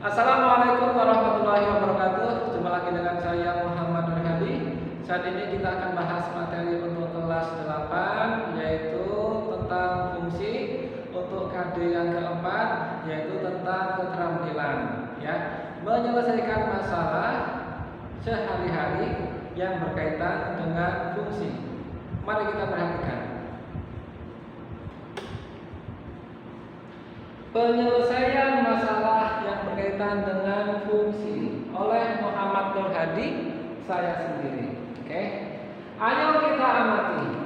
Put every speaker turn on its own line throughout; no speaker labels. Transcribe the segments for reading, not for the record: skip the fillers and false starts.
Assalamualaikum warahmatullahi wabarakatuh. Jumpa lagi dengan saya Muhammad Nur Hadi. Saat ini kita akan bahas materi untuk kelas 8, yaitu tentang fungsi. Untuk KD yang keempat, yaitu tentang keterampilan, ya, menyelesaikan masalah sehari-hari yang berkaitan dengan fungsi. Mari kita perhatikan. Penyelesaian masalah yang berkaitan dengan fungsi oleh Muhammad Nur Hadi, saya sendiri. Oke. Ayo kita amati.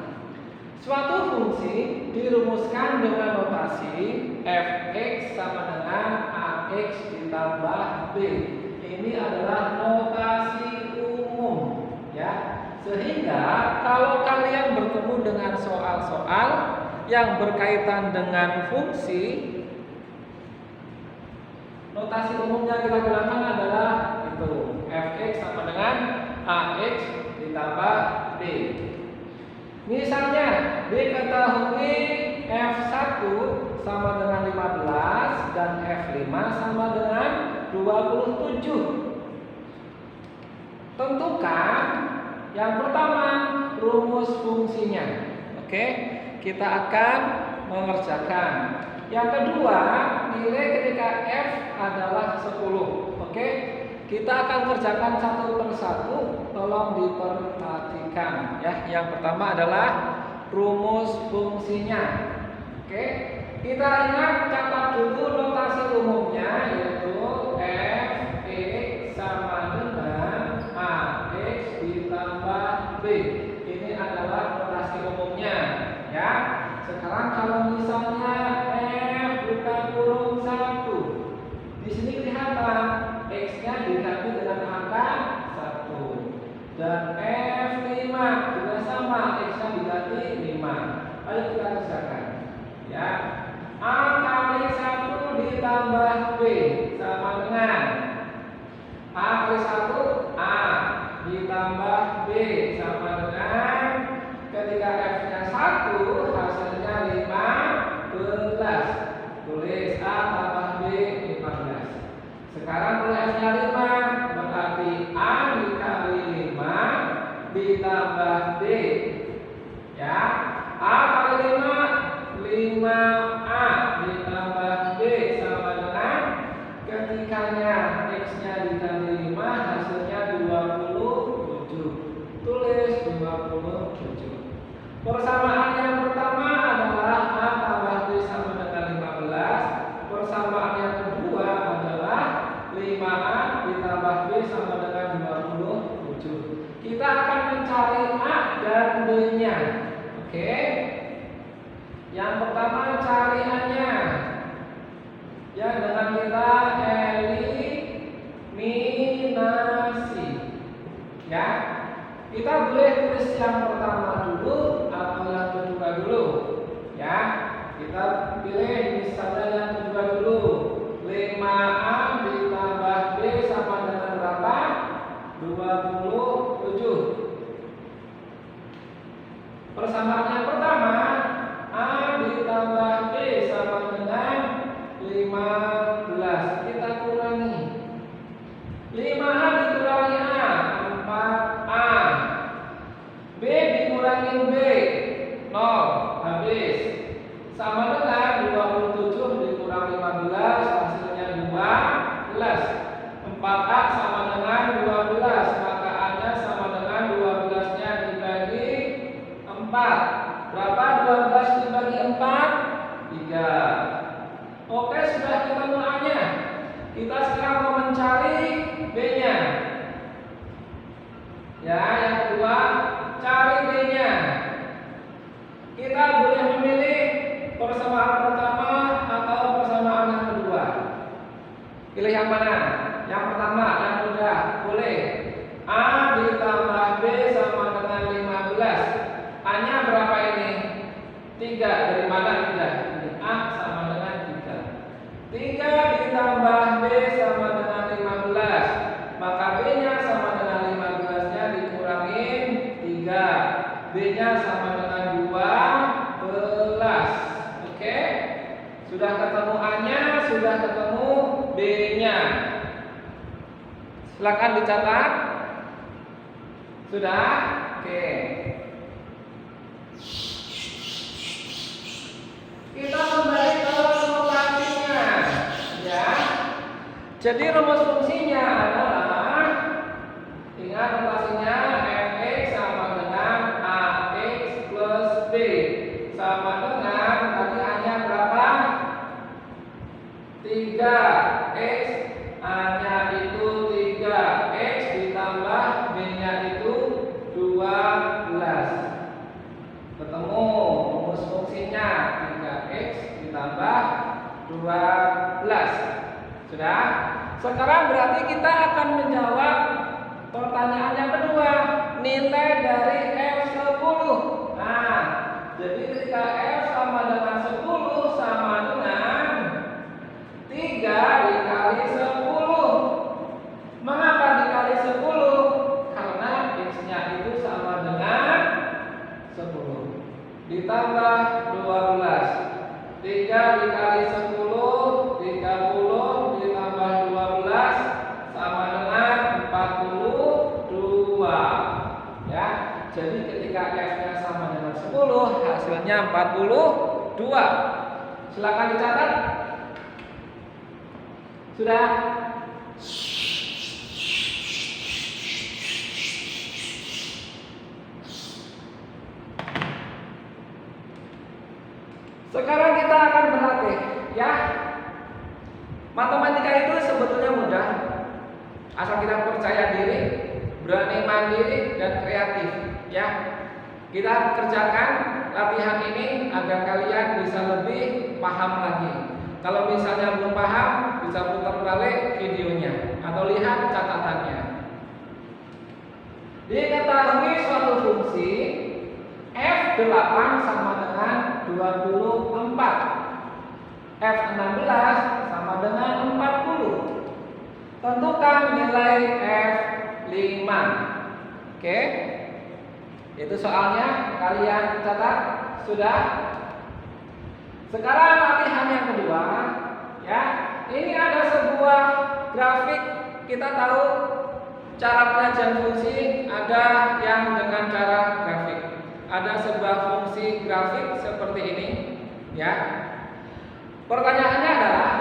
Suatu fungsi dirumuskan dengan notasi fx sama dengan ax ditambah b. Ini adalah notasi umum, ya. Sehingga kalau kalian bertemu dengan soal-soal yang berkaitan dengan fungsi, notasi umumnya kita gunakan adalah itu fx sama dengan ax ditambah b. Misalnya diketahui f1 sama dengan 15 dan f5 sama dengan 27. Tentukan yang pertama rumus fungsinya. Oke, kita akan mengerjakan. Yang kedua, nilai ketika f adalah 10. Oke, kita akan kerjakan satu persatu. Tolong diperhatikan, ya. Yang pertama adalah rumus fungsinya. Oke, kita ingat, catat dulu notasi umumnya, yaitu fx sama dengan ax ditambah b. Ini adalah notasi umumnya, ya. Sekarang kalau misalnya bukan kurung 1, di sini kelihatan x-nya diganti dengan angka 1 dan f5 juga sama, x-nya diganti 5. Ayo kita kerjakan, ya. A kali 1 ditambah b sama dengan A kali 1 A ditambah b sama dengan, ketika f-nya 1 hasilnya 15. Tulis A tambah B 15. Sekarang kalau F-nya 5, berarti A dikali 5 ditambah B. Ya, A kali 5, 5A ditambah B sama dengan, ketikanya X-nya dikali 5 hasilnya 27. Tulis 27. Persamaan yang pertama adalah A tambah B sama dengan 15. Persamaan yang kedua adalah 5A ditambah B sama dengan 27. Kita akan mencari A dan B-nya. Oke. Yang pertama cari A-nya. Ya, dengan kita eliminasi. Ya. Kita boleh tulis yang pertama dulu atau yang kedua dulu, ya. Kita pilih misalnya yang kedua dulu. 5A ditambah B sama dengan berapa? 27. Persamaan yang pertama, A ditambah B sama dengan 15. Kita kurangi. 5A dikurangi A, 4A. B dikurangi B, 0, habis. Sama dengan 27 dikurang 15, hasilnya 12. 4A sama dengan 12, maka A-nya sama dengan 12-nya dibagi 4. Berapa 12 dibagi 4? 3. Oke, sudah ketemu A-nya. Kita sekarang mau mencari B-nya. Ya, yang kedua, cari B-nya. Kita boleh memilih persamaan pertama atau persamaan yang kedua. Pilih yang mana? Yang pertama, yang mudah. Boleh. A ditambah B sama dengan 15. A-nya berapa ini? 3. Dari mana 3? Ini A sama dengan 3. 3 ditambah B sama dengan 15. Maka B-nya sama dengan 15-nya dikurangin 3. B-nya sama dengan 12. Oke? Sudah ketemu A-nya, sudah ketemu B-nya. Silakan dicatat. Sudah? Oke. Kita kembali ke notasinya, ya. Jadi rumus fungsinya adalah, ingat notasinya, fx sama dengan ax plus b sama dengan tadi hanya berapa? 3x, a-nya itu 3x ditambah b-nya itu 12. Ketemu rumus fungsinya 3x ditambah 12. Sudah? Sekarang berarti kita akan menjawab pertanyaan yang kedua, nilai dari F10. Nah, jadi ketika F sama dengan 10 sama dengan 3 dikali 10. Mengapa dikali 10? Karena X-nya itu sama dengan 10 ditambah 12. 3 dikali 10, 30 ditambah 12 sama dengan 42. Ya. Jadi ketika F-nya sama dengan 10, hasilnya 42. Silakan dicatat. Sudah? Sekarang kita akan berlatih, ya. Matematika itu sebetulnya mudah, asal kita percaya diri, berani mandiri dan kreatif, ya. Kita kerjakan latihan ini agar kalian bisa lebih paham lagi. Kalau misalnya belum paham, bisa putar balik videonya atau lihat catatannya. Diketahui suatu fungsi F8 sama dengan 24, F16 sama dengan 40. Tentukan nilai F5. Oke? Itu soalnya kalian catat. Sudah? Sekarang latihan yang kedua, ya. Ini ada sebuah grafik. Kita tahu cara penyajian fungsi ada yang dengan cara grafik. Ada sebuah fungsi grafik seperti ini, ya. Pertanyaannya adalah,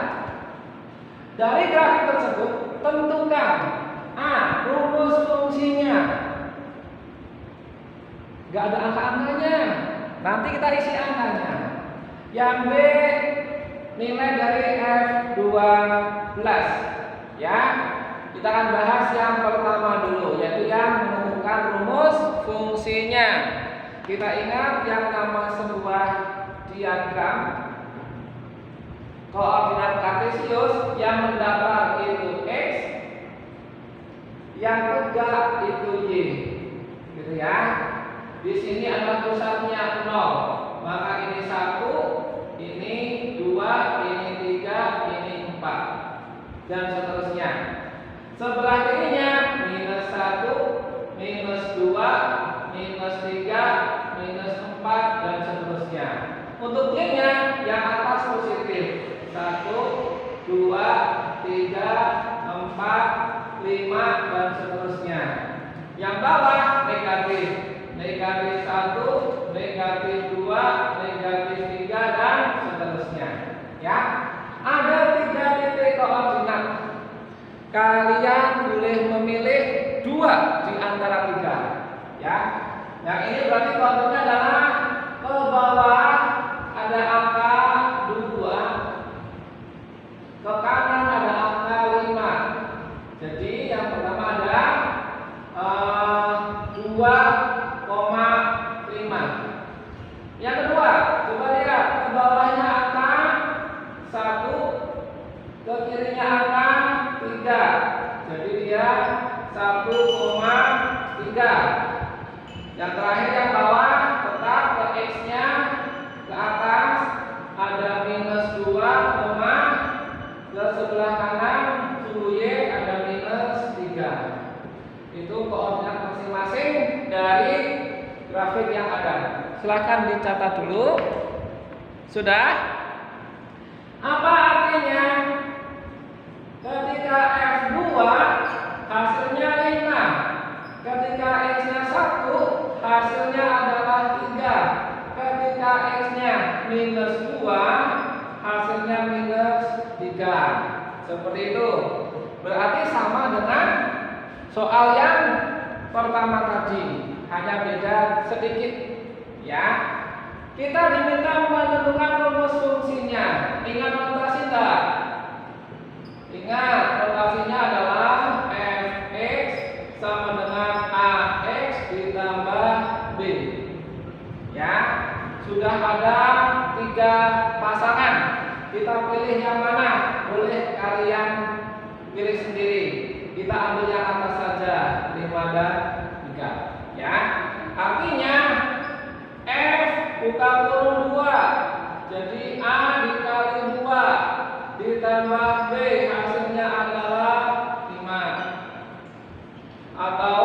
dari grafik tersebut tentukan A, rumus fungsinya. Gak ada angka-angkanya. Nanti kita isi angkanya. Yang B, nilai dari F12. Ya. Kita akan bahas yang pertama dulu, yaitu yang menemukan rumus fungsinya. Kita ingat yang nama sebuah diagram koordinat kartesius, yang mendatar itu X, yang tegak itu Y. Gitu ya. Di sini adalah pusatnya 0. Maka ini 1, ini 2, ini 3, ini 4. Dan seterusnya. Sebelah kirinya minus 1, minus 2, minus 3, minus 4, dan seterusnya. Untuk Y-nya yang atas positif 1, 2, 3, 4, 5, dan seterusnya. Yang bawah negatif. Negatif 1, negatif 2, negatif 3, dan seterusnya. Ya. Ada 3 titik koordinat. Kalian boleh memilih 2 di antara 3. Ya. Yang ini berarti koordinatnya adalah ke bawah ada angka 2, ke kanan ada angka 5. Jadi yang pertama ada 2,5. Yang kedua, coba lihat ke bawahnya angka 1, ke kirinya angka 3. Jadi dia 1,3. Yang terakhir yang bawah tetap ke X-nya ke atas ada minus 2, ke sebelah kanan suhu Y ada minus 3. Itu koordinat masing-masing dari grafik yang ada. Silahkan dicatat dulu. Sudah? Apa artinya? minus 2, hasilnya minus 3. Seperti itu. Berarti sama dengan soal yang pertama tadi, hanya beda sedikit ya. Kita diminta menentukan rumus fungsinya. Ingat notasi enggak? Ingat, notasinya adalah fx sama dengan ax ditambah b. Ya, sudah ada 3 pasangan. Kita pilih yang mana? Boleh kalian pilih sendiri. Kita ambil yang atas saja, 5 dan 3. Ya, artinya f buka kurung 2. Jadi a dikali 2 ditambah b, hasilnya adalah 5. Atau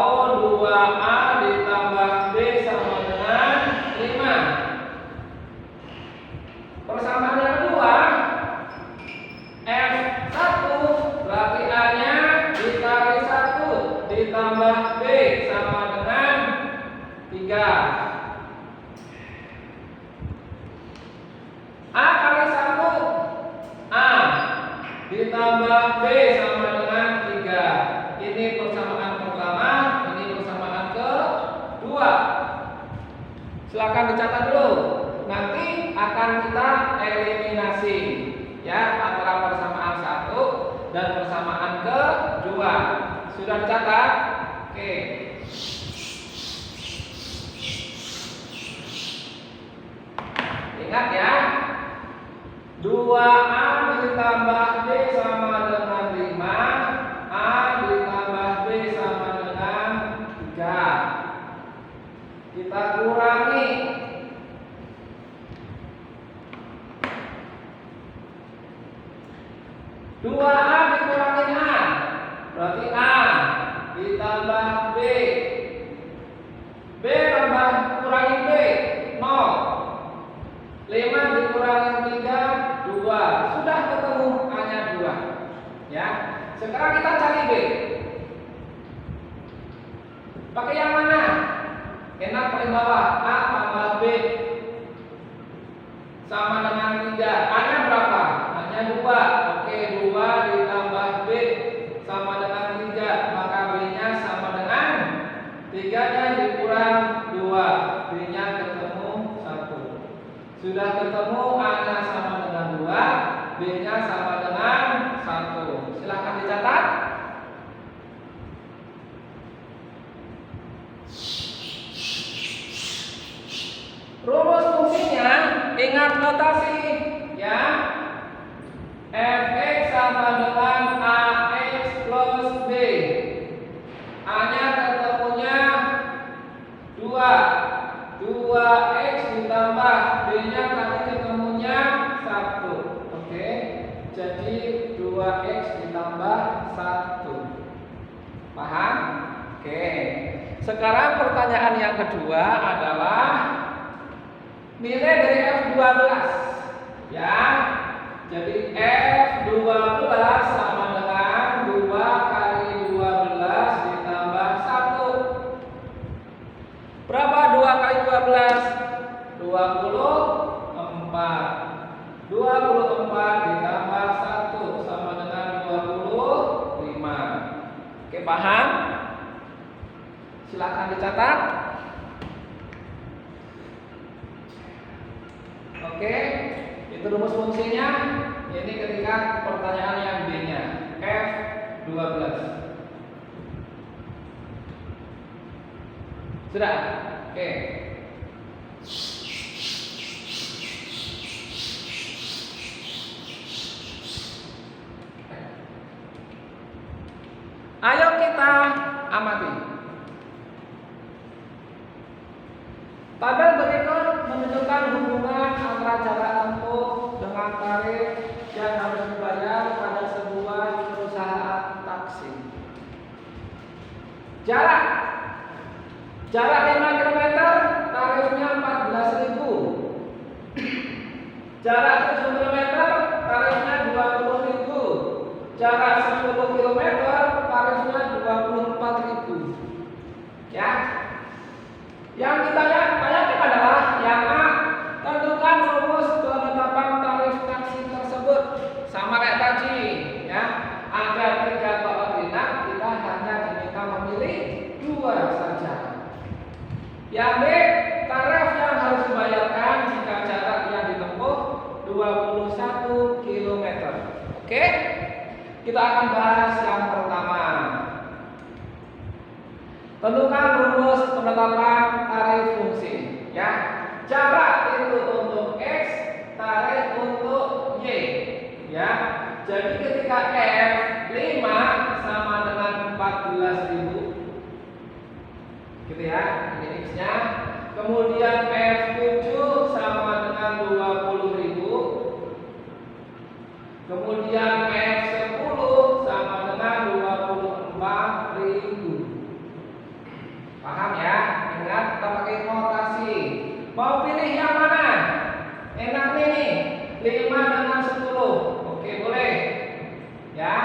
2a ditambah b sama dengan 5. Persamaan yang kedua, f1 berarti a-nya dikali 1 ditambah b sama dengan 3. A kali 1, A ditambah B sama dengan 3. Ini persamaan pertama, ini persamaan kedua. Silakan dicatat dulu. Nanti akan kita eliminasi ya antara persamaan 1 dan persamaan kedua. Sudah dicatat? Oke. Ingat ya. 2a ditambah b sama dengan 5, a ditambah b sama dengan 3. Kita kurangi. 2a dikurangi a, berarti a ditambah b. B tambah kurangi b, 0. 5 dikurangi 3, 2. Sudah ketemu A-nya 2. Ya. Sekarang kita cari B. Pakai yang mana? Enak paling bawah. A tambah B sama dengan 3. A-nya berapa? A-nya 2. Oke, 2 ditambah B sama dengan 3. Maka B-nya sama dengan 3-nya dikurang 2. B-nya ketemu 1. Sudah ketemu A-nya sama dengan 2, B-nya sama dengan 1. Silahkan dicatat. Rumus fungsinya, ingat notasi ya. Fx sama dengan ax plus b. A-nya ketemunya 2. 2x ditambah b-nya tadi ketemunya 1. Oke. Jadi 2x ditambah 1. Paham? Oke. Sekarang pertanyaan yang kedua adalah nilai dari F12. Ya. Jadi F12 sama dengan 2 kali 12 ditambah 1. Berapa 2 kali 12? 24. 24 ditambah 1 sama dengan 25. Oke, paham? Silakan dicatat. Oke, itu rumus fungsinya. Ini ketika pertanyaan yang B-nya F12. Sudah? Oke. Ayo kita amati. Tabel berikut menunjukkan hubungan antara jarak tempuh dengan tarif yang harus dibayar pada sebuah perusahaan taksi. Jarak 5 km tarifnya 14.000. Jarak 7 km tarifnya 20.000. Jarak 10 km tarifnya 24.000. Ya. Yang kita tanyakan adalah yang A, tentukan rumus Oke? Kita akan bahas yang pertama. Tentukan rumus penetapan tarif fungsi, ya. Cara itu untuk X, tarif untuk Y, ya. Jadi ketika F 5 sama dengan 14.000, gitu ya, ini X-nya. Kemudian F7 sama dengan 20.000. Kemudian F10 sama dengan 24.000. Paham ya? Ingat kita pakai notasi. Mau pilih yang mana? Enak nih, 5 dengan 10. Oke, boleh. Ya.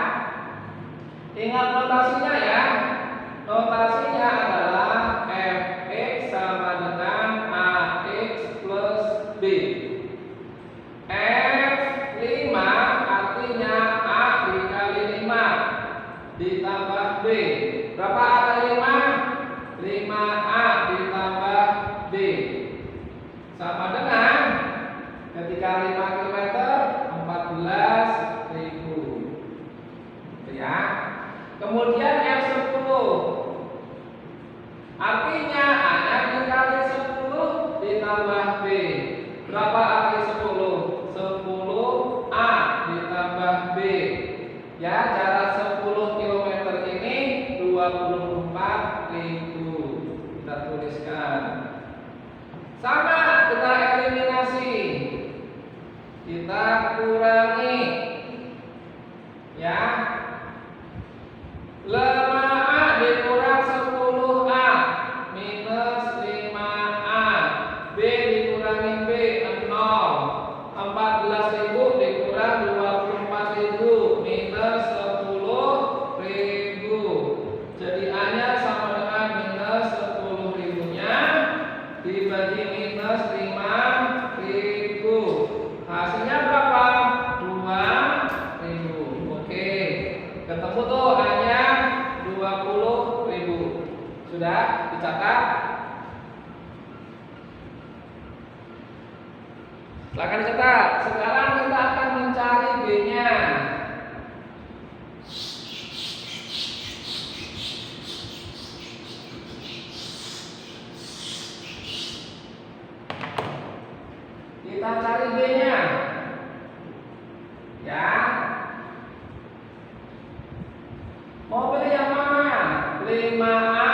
Ingat notasinya ya. Notasinya adalah Fx sama dengan Ax plus B. F5 artinya A dikali 5 ditambah B. Berapa A kali 5? 5A ditambah B. Sama dengan ketika 5 km 14.000. Ya. Kemudian F10 artinya A-nya dikali 10 ditambah B. Berapa A kali 10? 10A ditambah B. Ya, jarak 10 km ini 24.000. Kita tuliskan. Sama, kita eliminasi. Kita kurangi. Ya. 5A dikurang 10A minus 5A. B dikurangi B 0. 14.000 dikurang 24.000 minus 10.000. Jadi A-nya sama dengan minus 10.000-nya dibagi minus 5.000. Hasilnya berapa? 2.000. Oke. Ketemu tuh A-nya 20.000. Sudah dicatat? Silakan dicatat. Sekarang kita akan mencari B-nya. Kita cari B-nya. Ya. Mau pilih yang mana? 5A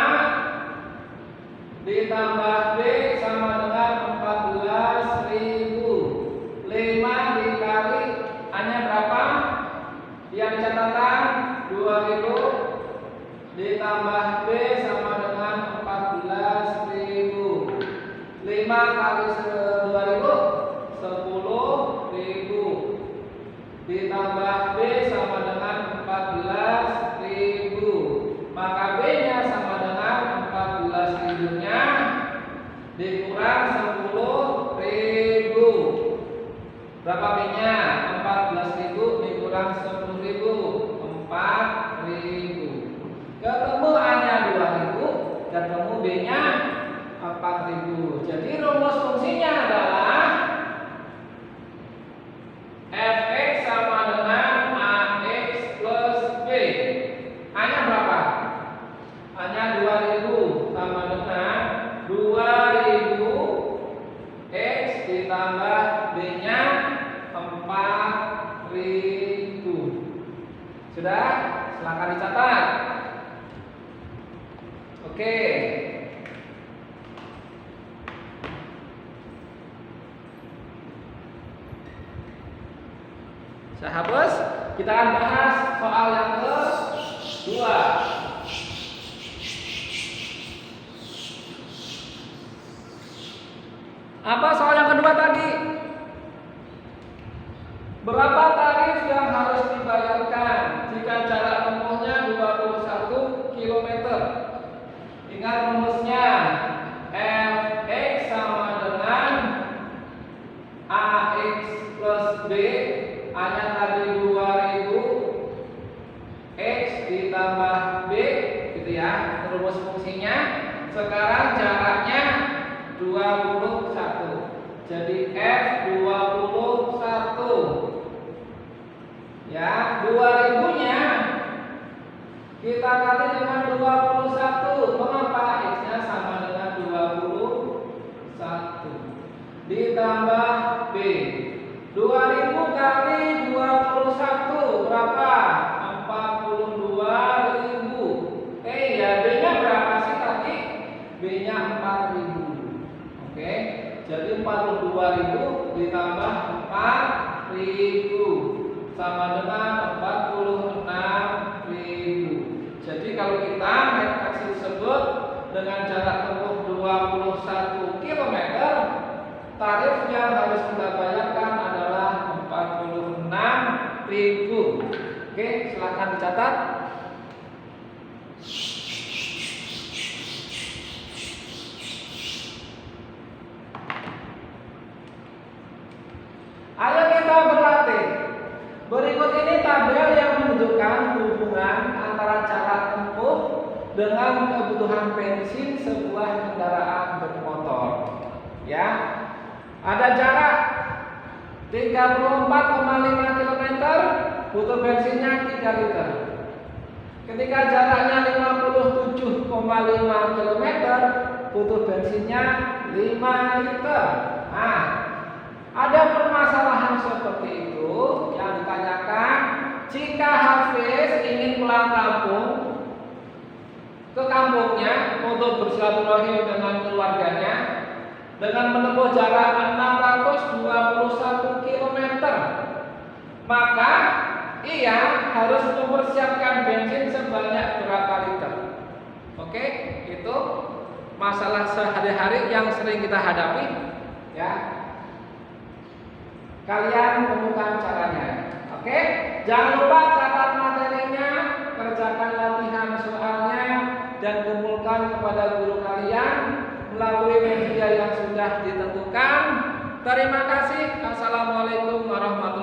ditambah B sama dengan 14.000. 5 dikali A-nya berapa? Yang catatan 2.000 ditambah B sama dengan 14.000. 5 kali 2.000 10.000 ditambah B sama dengan 14.000. Maka B-nya sama dengan 14.000-nya dikurang 10.000. Berapa B-nya? 14.000 dikurang 10.000. 4.000. Ketemu A-nya 2.000, ketemu B-nya 4.000. Jadi rumus fungsinya adalah Fx sama dengan Ax plus B. A-nya berapa? A-nya 2.000 sama dengan 2.000 X ditambah B-nya 4.000. Sudah? Silakan dicatat. Oke. Saya hapus. Kita akan bahas soal yang kedua. Apa soal yang kedua tadi? Berapa tarif yang harus dibayarkan jika jarak tempuhnya 21 km? Ingat rumusnya. Fx sama dengan Ax plus B. A-nya tadi 2.000 X ditambah B, gitu ya, rumus fungsinya. Sekarang jaraknya 21. Jadi F21. Ya. 2000 kali 21 berapa? 42.000. Ya B-nya berapa sih tadi? B-nya 4.000. Oke, jadi 42.000 ditambah 4.000 sama dengan 46.000. Jadi kalau kita naik taksi tersebut dengan jarak tempuh 21 km, tarif yang harus kita bayarkan adalah 46.000. Oke, silakan dicatat. Ayo kita berlatih. Berikut ini tabel yang menunjukkan hubungan antara jarak tempuh dengan kebutuhan bensin sebuah kendaraan bermotor. Ya, ada jarak 34,5 km, butuh bensinnya 3 liter. Ketika jaraknya 57,5 km, butuh bensinnya 5 liter. Nah, ada permasalahan seperti itu yang ditanyakan jika Hafiz ingin pulang kampung ke kampungnya untuk bersilaturahim dengan keluarganya dengan menempuh jarak 621 km, maka ia harus mempersiapkan bensin sebanyak berapa liter? Oke, itu masalah sehari-hari yang sering kita hadapi, ya. Kalian temukan caranya. Oke, jangan lupa catat materinya, kerjakan latihan soalnya, dan kumpulkan kepada guru kalian melalui media yang sudah ditentukan. Terima kasih. Assalamualaikum warahmatullahi wabarakatuh.